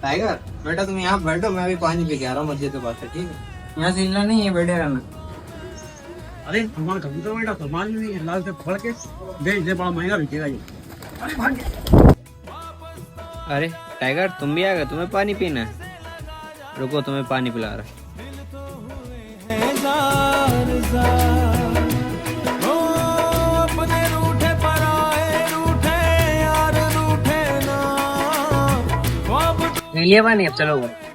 Tiger बेटा तुम यहाँ बैठो, मैं अभी पानी पी के आ रहा हूँ मस्जिद के पास से, ठीक है? यहाँ से हिलना नहीं है, बैठे रहना। अरे हमारा कबूतर बेटा सामान नहीं है, लाल से फड़ के बेच दे, बड़ा महंगा बिकेगा ये। अरे भाग गया। अरे टाइगर तुम भी आ गए, तुम्हें पानी पीना है? रुको तुम्हें पानी पिला रहा। ये पानी अब चलो भाई।